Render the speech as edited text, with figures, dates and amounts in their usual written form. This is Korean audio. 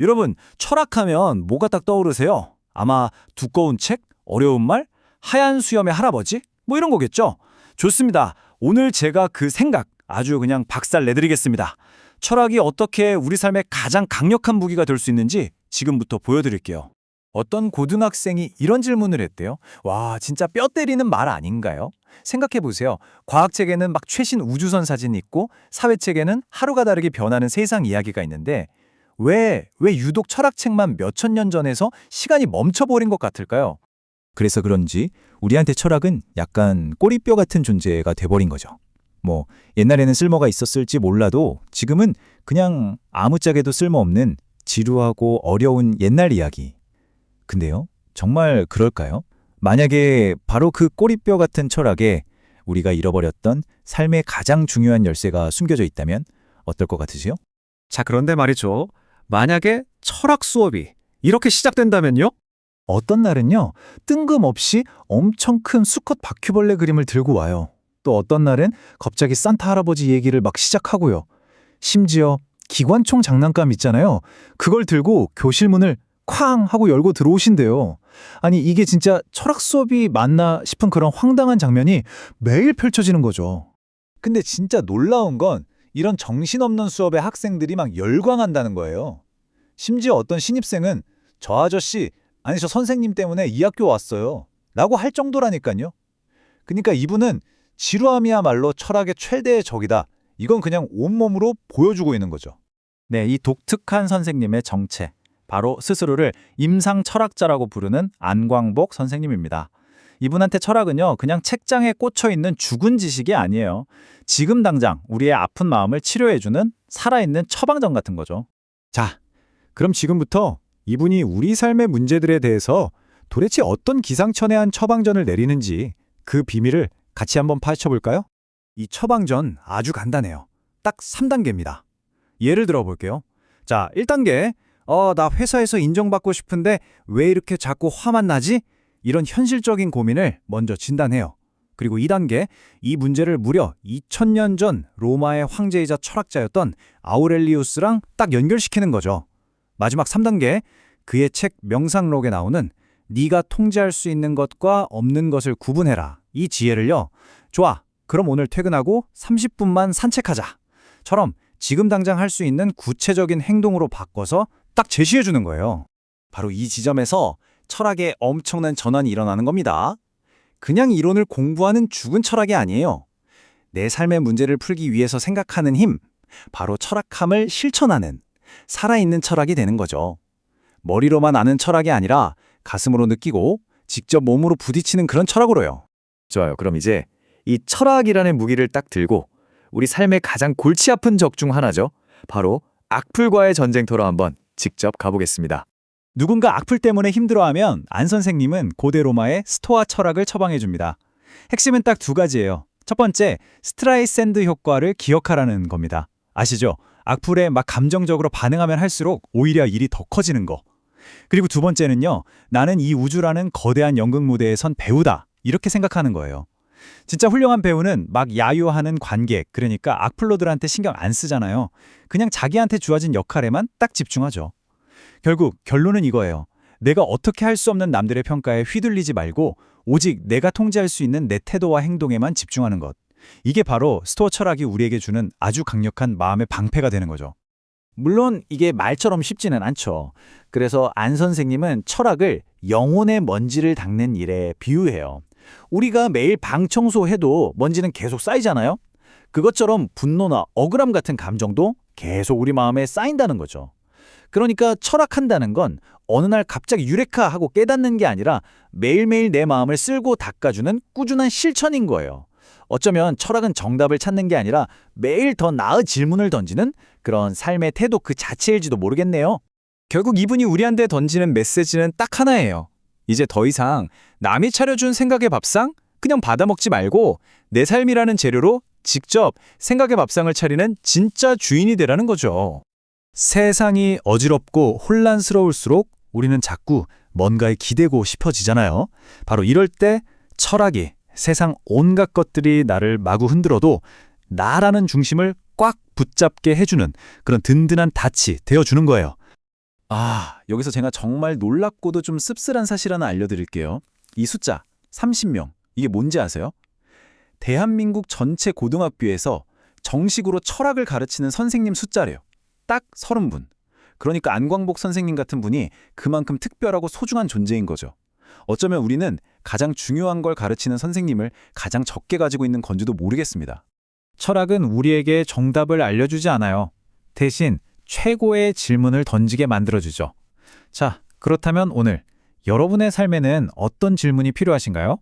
여러분, 철학하면 뭐가 딱 떠오르세요? 아마 두꺼운 책, 어려운 말, 하얀 수염의 할아버지? 뭐 이런 거겠죠? 좋습니다. 오늘 제가 그 생각 아주 그냥 박살 내드리겠습니다. 철학이 어떻게 우리 삶의 가장 강력한 무기가 될 수 있는지 지금부터 보여드릴게요. 어떤 고등학생이 이런 질문을 했대요. 와, 진짜 뼈 때리는 말 아닌가요? 생각해보세요. 과학책에는 막 최신 우주선 사진이 있고 사회책에는 하루가 다르게 변하는 세상 이야기가 있는데 왜 유독 철학책만 몇천 년 전에서 시간이 멈춰버린 것 같을까요? 그래서 그런지 우리한테 철학은 약간 꼬리뼈 같은 존재가 돼버린 거죠. 뭐 옛날에는 쓸모가 있었을지 몰라도 지금은 그냥 아무짝에도 쓸모없는 지루하고 어려운 옛날 이야기. 근데요, 정말 그럴까요? 만약에 바로 그 꼬리뼈 같은 철학에 우리가 잃어버렸던 삶의 가장 중요한 열쇠가 숨겨져 있다면 어떨 것 같으세요? 자, 그런데 말이죠. 만약에 철학 수업이 이렇게 시작된다면요? 어떤 날은요, 뜬금없이 엄청 큰 수컷 바퀴벌레 그림을 들고 와요. 또 어떤 날은 갑자기 산타 할아버지 얘기를 막 시작하고요. 심지어 기관총 장난감 있잖아요. 그걸 들고 교실 문을 쾅 하고 열고 들어오신대요. 아니, 이게 진짜 철학 수업이 맞나 싶은 그런 황당한 장면이 매일 펼쳐지는 거죠. 근데 진짜 놀라운 건 이런 정신없는 수업에 학생들이 막 열광한다는 거예요. 심지어 어떤 신입생은 저 아저씨, 아니 저 선생님 때문에 이 학교 왔어요 라고 할 정도라니까요. 그러니까 이분은 지루함이야말로 철학의 최대의 적이다. 이건 그냥 온몸으로 보여주고 있는 거죠. 네, 이 독특한 선생님의 정체, 바로 스스로를 임상철학자라고 부르는 안광복 선생님입니다. 이분한테 철학은요, 그냥 책장에 꽂혀있는 죽은 지식이 아니에요. 지금 당장 우리의 아픈 마음을 치료해주는 살아있는 처방전 같은 거죠. 자, 그럼 지금부터 이분이 우리 삶의 문제들에 대해서 도대체 어떤 기상천외한 처방전을 내리는지 그 비밀을 같이 한번 파헤쳐볼까요? 이 처방전 아주 간단해요. 딱 3단계입니다. 예를 들어 볼게요. 자, 1단계. 나 회사에서 인정받고 싶은데 왜 이렇게 자꾸 화만 나지? 이런 현실적인 고민을 먼저 진단해요. 그리고 2단계, 이 문제를 무려 2000년 전 로마의 황제이자 철학자였던 아우렐리우스랑 딱 연결시키는 거죠. 마지막 3단계, 그의 책 명상록에 나오는 네가 통제할 수 있는 것과 없는 것을 구분해라. 이 지혜를요. 좋아, 그럼 오늘 퇴근하고 30분만 산책하자. 처럼 지금 당장 할 수 있는 구체적인 행동으로 바꿔서 딱 제시해 주는 거예요. 바로 이 지점에서 철학에 엄청난 전환이 일어나는 겁니다. 그냥 이론을 공부하는 죽은 철학이 아니에요. 내 삶의 문제를 풀기 위해서 생각하는 힘, 바로 철학함을 실천하는 살아있는 철학이 되는 거죠. 머리로만 아는 철학이 아니라 가슴으로 느끼고 직접 몸으로 부딪히는 그런 철학으로요. 좋아요. 그럼 이제 이 철학이라는 무기를 딱 들고 우리 삶의 가장 골치 아픈 적 중 하나죠. 바로 악플과의 전쟁터로 한번 직접 가보겠습니다. 누군가 악플 때문에 힘들어하면 안 선생님은 고대 로마의 스토아 철학을 처방해 줍니다. 핵심은 딱 두 가지예요. 첫 번째, 스트라이샌드 효과를 기억하라는 겁니다. 아시죠? 악플에 막 감정적으로 반응하면 할수록 오히려 일이 더 커지는 거. 그리고 두 번째는요, 나는 이 우주라는 거대한 연극 무대에 선 배우다. 이렇게 생각하는 거예요. 진짜 훌륭한 배우는 막 야유하는 관객, 그러니까 악플러들한테 신경 안 쓰잖아요. 그냥 자기한테 주어진 역할에만 딱 집중하죠. 결국 결론은 이거예요. 내가 어떻게 할 수 없는 남들의 평가에 휘둘리지 말고 오직 내가 통제할 수 있는 내 태도와 행동에만 집중하는 것. 이게 바로 스토아 철학이 우리에게 주는 아주 강력한 마음의 방패가 되는 거죠. 물론 이게 말처럼 쉽지는 않죠. 그래서 안 선생님은 철학을 영혼의 먼지를 닦는 일에 비유해요. 우리가 매일 방 청소해도 먼지는 계속 쌓이잖아요. 그것처럼 분노나 억울함 같은 감정도 계속 우리 마음에 쌓인다는 거죠. 그러니까 철학한다는 건 어느 날 갑자기 유레카 하고 깨닫는 게 아니라 매일매일 내 마음을 쓸고 닦아주는 꾸준한 실천인 거예요. 어쩌면 철학은 정답을 찾는 게 아니라 매일 더 나은 질문을 던지는 그런 삶의 태도 그 자체일지도 모르겠네요. 결국 이분이 우리한테 던지는 메시지는 딱 하나예요. 이제 더 이상 남이 차려준 생각의 밥상 그냥 받아먹지 말고 내 삶이라는 재료로 직접 생각의 밥상을 차리는 진짜 주인이 되라는 거죠. 세상이 어지럽고 혼란스러울수록 우리는 자꾸 뭔가에 기대고 싶어지잖아요. 바로 이럴 때 철학이 세상 온갖 것들이 나를 마구 흔들어도 나라는 중심을 꽉 붙잡게 해주는 그런 든든한 닻이 되어주는 거예요. 여기서 제가 정말 놀랍고도 좀 씁쓸한 사실 하나 알려드릴게요. 이 숫자, 30명. 이게 뭔지 아세요? 대한민국 전체 고등학교에서 정식으로 철학을 가르치는 선생님 숫자래요. 딱 30분. 그러니까 안광복 선생님 같은 분이 그만큼 특별하고 소중한 존재인 거죠. 어쩌면 우리는 가장 중요한 걸 가르치는 선생님을 가장 적게 가지고 있는 건지도 모르겠습니다. 철학은 우리에게 정답을 알려주지 않아요. 대신 최고의 질문을 던지게 만들어주죠. 자, 그렇다면 오늘 여러분의 삶에는 어떤 질문이 필요하신가요?